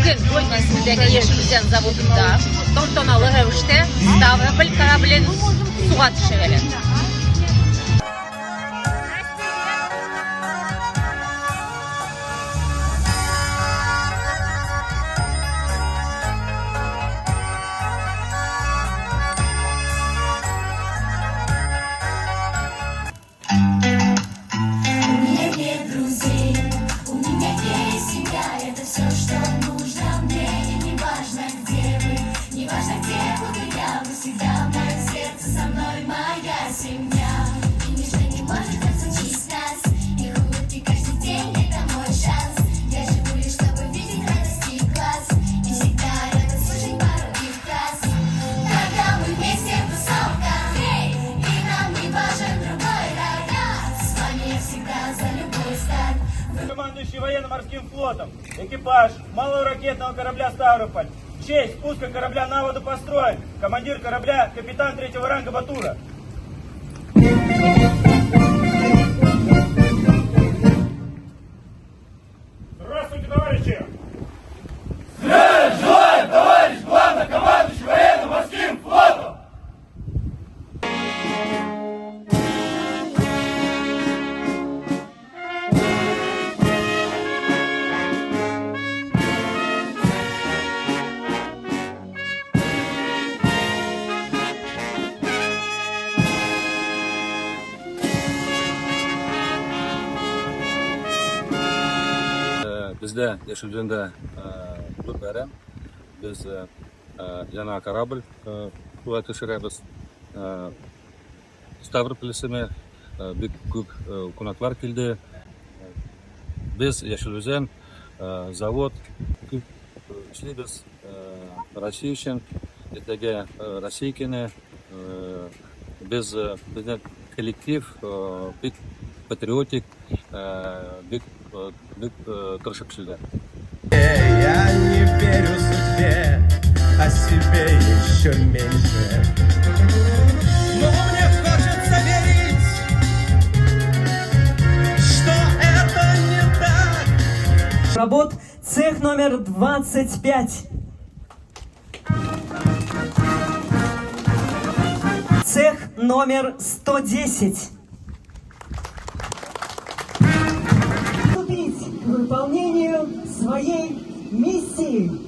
Бүген Гродненскідегі Ешілден заводында тонтоналы рәвештә Ставрополь кораблен суга төшерәләр. Командующий военно-морским флотом, экипаж малого ракетного корабля «Ставрополь». В честь спуска корабля на воду построен командир корабля капитан 3-го ранга Батура. Здравствуйте, товарищи! Желаем, товарищ главнокомандующий военно-морским флотом! Bizde Ешілденде бұл бәрем. Біз жаңа корабль суға төшерәбез. Ставрополь исеме бик күп кунаклар килде. Біз Ешілден завод күп эшлибез. Россия өчен, иртәгә Россия көне. Біз безнең коллектив бик патриотик, бик тырышып эшлиләр. Я не верю судьбе, а себе еще меньше. Но мне хочется верить, что это не так. Работ цех номер 25. Цех номер 110. Приступить к выполнению своей миссии.